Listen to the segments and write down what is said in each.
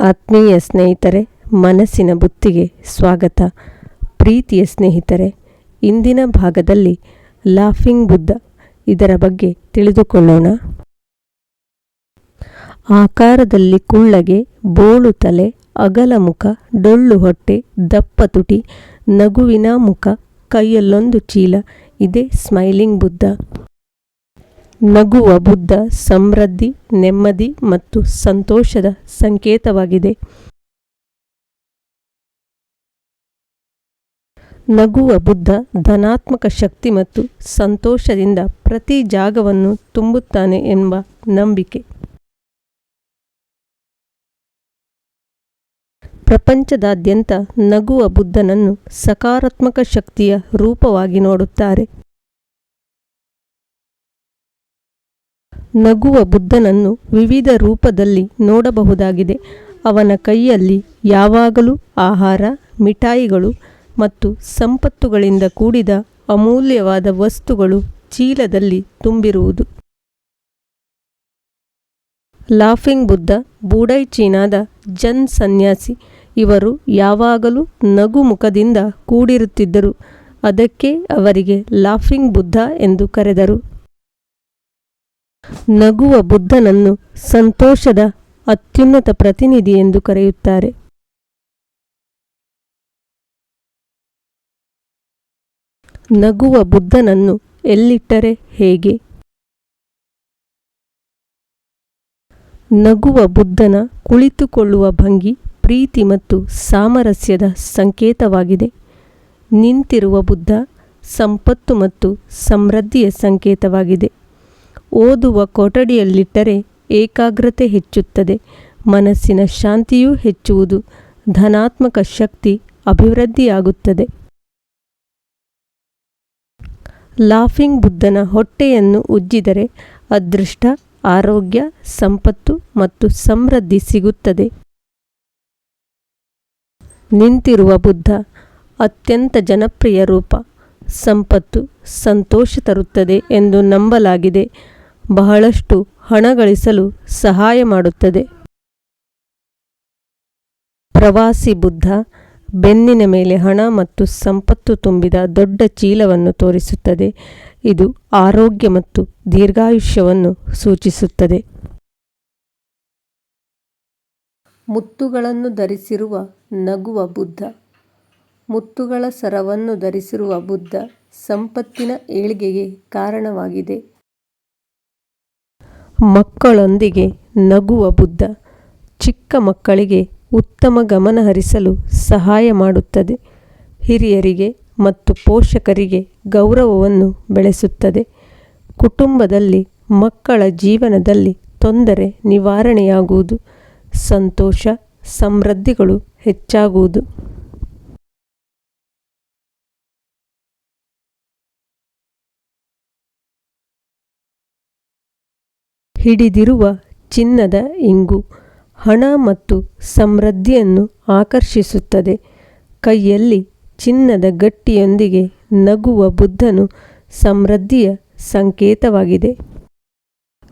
ಆತ್ಮೀಯ ಸ್ನೇಹಿತರೆ, ಮನಸ್ಸಿನ ಬುತ್ತಿಗೆ ಸ್ವಾಗತ. ಪ್ರೀತಿಯ ಸ್ನೇಹಿತರೆ, ಇಂದಿನ ಭಾಗದಲ್ಲಿ ಲಾಫಿಂಗ್ ಬುದ್ಧ ಇದರ ಬಗ್ಗೆ ತಿಳಿದುಕೊಳ್ಳೋಣ. ಆಕಾರದಲ್ಲಿ ಕುಳ್ಳಗೆ, ಬೋಳು ತಲೆ, ಅಗಲ ಮುಖ, ಡೊಳ್ಳು ಹೊಟ್ಟೆ, ದಪ್ಪ ತುಟಿ, ನಗುವಿನ ಮುಖ, ಕೈಯಲ್ಲೊಂದು ಚೀಲ, ಇದೇ ಸ್ಮೈಲಿಂಗ್ ಬುದ್ಧ. ನಗುವ ಬುದ್ಧ ಸಮೃದ್ಧಿ, ನೆಮ್ಮದಿ ಮತ್ತು ಸಂತೋಷದ ಸಂಕೇತವಾಗಿದೆ. ನಗುವ ಬುದ್ಧ ಧನಾತ್ಮಕ ಶಕ್ತಿ ಮತ್ತು ಸಂತೋಷದಿಂದ ಪ್ರತಿ ಜಾಗವನ್ನು ತುಂಬುತ್ತಾನೆ ಎಂಬ ನಂಬಿಕೆ. ಪ್ರಪಂಚದಾದ್ಯಂತ ನಗುವ ಬುದ್ಧನನ್ನು ಸಕಾರಾತ್ಮಕ ಶಕ್ತಿಯ ರೂಪವಾಗಿ ನೋಡುತ್ತಾರೆ. ನಗುವ ಬುದ್ಧನನ್ನು ವಿವಿಧ ರೂಪದಲ್ಲಿ ನೋಡಬಹುದಾಗಿದೆ. ಅವನ ಕೈಯಲ್ಲಿ ಯಾವಾಗಲೂ ಆಹಾರ, ಮಿಠಾಯಿಗಳು ಮತ್ತು ಸಂಪತ್ತುಗಳಿಂದ ಕೂಡಿದ ಅಮೂಲ್ಯವಾದ ವಸ್ತುಗಳು ಚೀಲದಲ್ಲಿ ತುಂಬಿರುವುದು. ಲಾಫಿಂಗ್ ಬುದ್ಧ ಬೂಡೈ ಚೀನಾದ ಜನ್ ಸನ್ಯಾಸಿ. ಇವರು ಯಾವಾಗಲೂ ನಗು ಮುಖದಿಂದ ಕೂಡಿರುತ್ತಿದ್ದರು. ಅದಕ್ಕೆ ಅವರಿಗೆ ಲಾಫಿಂಗ್ ಬುದ್ಧ ಎಂದು ಕರೆದರು. ನಗುವ ಬುದ್ಧನನ್ನು ಸಂತೋಷದ ಅತ್ಯುನ್ನತ ಪ್ರತಿನಿಧಿ ಎಂದು ಕರೆಯುತ್ತಾರೆ. ನಗುವ ಬುದ್ಧನನ್ನು ಎಲ್ಲಿಟ್ಟರೆ ಹೇಗೆ? ನಗುವ ಬುದ್ಧನ ಕುಳಿತುಕೊಳ್ಳುವ ಭಂಗಿ ಪ್ರೀತಿ ಮತ್ತು ಸಾಮರಸ್ಯದ ಸಂಕೇತವಾಗಿದೆ. ನಿಂತಿರುವ ಬುದ್ಧ ಸಂಪತ್ತು ಮತ್ತು ಸಮೃದ್ಧಿಯ ಸಂಕೇತವಾಗಿದೆ. ಓದುವ ಕೊಠಡಿಯಲ್ಲಿಟ್ಟರೆ ಏಕಾಗ್ರತೆ ಹೆಚ್ಚುತ್ತದೆ, ಮನಸ್ಸಿನ ಶಾಂತಿಯೂ ಹೆಚ್ಚುವುದು, ಧನಾತ್ಮಕ ಶಕ್ತಿ ಅಭಿವೃದ್ಧಿಯಾಗುತ್ತದೆ. ಲಾಫಿಂಗ್ ಬುದ್ಧನ ಹೊಟ್ಟೆಯನ್ನು ಉಜ್ಜಿದರೆ ಅದೃಷ್ಟ, ಆರೋಗ್ಯ, ಸಂಪತ್ತು ಮತ್ತು ಸಮೃದ್ಧಿ ಸಿಗುತ್ತದೆ. ನಿಂತಿರುವ ಬುದ್ಧ ಅತ್ಯಂತ ಜನಪ್ರಿಯ ರೂಪ. ಸಂಪತ್ತು, ಸಂತೋಷ ತರುತ್ತದೆ ಎಂದು ನಂಬಲಾಗಿದೆ. ಬಹಳಷ್ಟು ಹಣ ಗಳಿಸಲು ಸಹಾಯ ಮಾಡುತ್ತದೆ. ಪ್ರವಾಸಿ ಬುದ್ಧ ಬೆನ್ನಿನ ಮೇಲೆ ಹಣ ಮತ್ತು ಸಂಪತ್ತು ತುಂಬಿದ ದೊಡ್ಡ ಚೀಲವನ್ನು ತೋರಿಸುತ್ತದೆ. ಇದು ಆರೋಗ್ಯ ಮತ್ತು ದೀರ್ಘಾಯುಷ್ಯವನ್ನು ಸೂಚಿಸುತ್ತದೆ. ಮುತ್ತುಗಳನ್ನು ಧರಿಸಿರುವ ನಗುವ ಬುದ್ಧ. ಮುತ್ತುಗಳ ಸರವನ್ನು ಧರಿಸಿರುವ ಬುದ್ಧ ಸಂಪತ್ತಿನ ಏಳ್ಗೆಗೆ ಕಾರಣವಾಗಿದೆ. ಮಕ್ಕಳೊಂದಿಗೆ ನಗುವ ಬುದ್ಧ ಚಿಕ್ಕ ಮಕ್ಕಳಿಗೆ ಉತ್ತಮ ಗಮನ ಹರಿಸಲು ಸಹಾಯ ಮಾಡುತ್ತದೆ. ಹಿರಿಯರಿಗೆ ಮತ್ತು ಪೋಷಕರಿಗೆ ಗೌರವವನ್ನು ಬೆಳೆಸುತ್ತದೆ. ಕುಟುಂಬದಲ್ಲಿ ಮಕ್ಕಳ ಜೀವನದಲ್ಲಿ ತೊಂದರೆ ನಿವಾರಣೆಯಾಗುವುದು, ಸಂತೋಷ, ಸಮೃದ್ಧಿಗಳು ಹೆಚ್ಚಾಗುವುದು. ಹಿಡಿದಿರುವ ಚಿನ್ನದ ಇಂಗು ಹಣ ಮತ್ತು ಸಮೃದ್ಧಿಯನ್ನು ಆಕರ್ಷಿಸುತ್ತದೆ. ಕೈಯಲ್ಲಿ ಚಿನ್ನದ ಗಟ್ಟಿಯೊಂದಿಗೆ ನಗುವ ಬುದ್ಧನು ಸಮೃದ್ಧಿಯ ಸಂಕೇತವಾಗಿದೆ.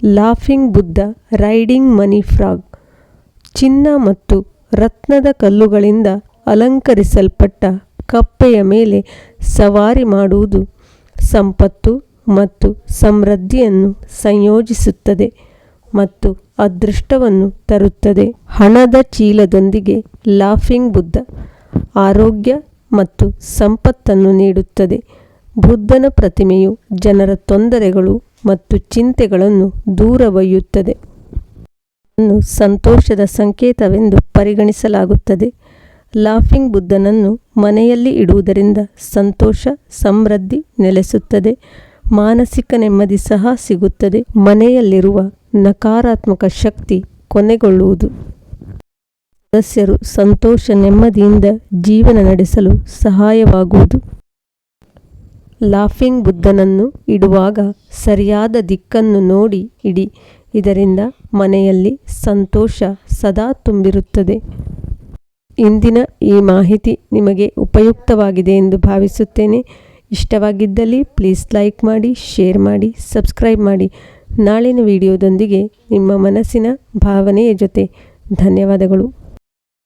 ಲಾಫಿಂಗ್ ಬುದ್ಧ ರೈಡಿಂಗ್ ಮನಿ ಫ್ರಾಗ್. ಚಿನ್ನ ಮತ್ತು ರತ್ನದ ಕಲ್ಲುಗಳಿಂದ ಅಲಂಕರಿಸಲ್ಪಟ್ಟ ಕಪ್ಪೆಯ ಮೇಲೆ ಸವಾರಿ ಮಾಡುವುದು ಸಂಪತ್ತು ಮತ್ತು ಸಮೃದ್ಧಿಯನ್ನು ಸಂಯೋಜಿಸುತ್ತದೆ ಮತ್ತು ಅದೃಷ್ಟವನ್ನು ತರುತ್ತದೆ. ಹಣದ ಚೀಲದೊಂದಿಗೆ ಲಾಫಿಂಗ್ ಬುದ್ಧ ಆರೋಗ್ಯ ಮತ್ತು ಸಂಪತ್ತನ್ನು ನೀಡುತ್ತದೆ. ಬುದ್ಧನ ಪ್ರತಿಮೆಯು ಜನರ ತೊಂದರೆಗಳು ಮತ್ತು ಚಿಂತೆಗಳನ್ನು ದೂರ ಒಯ್ಯುತ್ತದೆ. ಇದನ್ನು ಸಂತೋಷದ ಸಂಕೇತವೆಂದು ಪರಿಗಣಿಸಲಾಗುತ್ತದೆ. ಲಾಫಿಂಗ್ ಬುದ್ಧನನ್ನು ಮನೆಯಲ್ಲಿ ಇಡುವುದರಿಂದ ಸಂತೋಷ, ಸಮೃದ್ಧಿ ನೆಲೆಸುತ್ತದೆ. ಮಾನಸಿಕ ನೆಮ್ಮದಿ ಸಹ ಸಿಗುತ್ತದೆ. ಮನೆಯಲ್ಲಿರುವ ನಕಾರಾತ್ಮಕ ಶಕ್ತಿ ಕೊನೆಗೊಳ್ಳುವುದು. ಸದಸ್ಯರು ಸಂತೋಷ, ನೆಮ್ಮದಿಯಿಂದ ಜೀವನ ನಡೆಸಲು ಸಹಾಯವಾಗುವುದು. ಲಾಫಿಂಗ್ ಬುದ್ಧನನ್ನು ಇಡುವಾಗ ಸರಿಯಾದ ದಿಕ್ಕನ್ನು ನೋಡಿ ಇಡಿ. ಇದರಿಂದ ಮನೆಯಲ್ಲಿ ಸಂತೋಷ ಸದಾ ತುಂಬಿರುತ್ತದೆ. ಇಂದಿನ ಈ ಮಾಹಿತಿ ನಿಮಗೆ ಉಪಯುಕ್ತವಾಗಿದೆ ಎಂದು ಭಾವಿಸುತ್ತೇನೆ. ಇಷ್ಟವಾಗಿದ್ದಲ್ಲಿ ಪ್ಲೀಸ್ ಲೈಕ್ ಮಾಡಿ, ಶೇರ್ ಮಾಡಿ, ಸಬ್ಸ್ಕ್ರೈಬ್ ಮಾಡಿ. ನಾಳಿನ ವಿಡಿಯೋದೊಂದಿಗೆ ನಿಮ್ಮ ಮನಸ್ಸಿನ ಭಾವನೆಯ ಜೊತೆ. ಧನ್ಯವಾದಗಳು.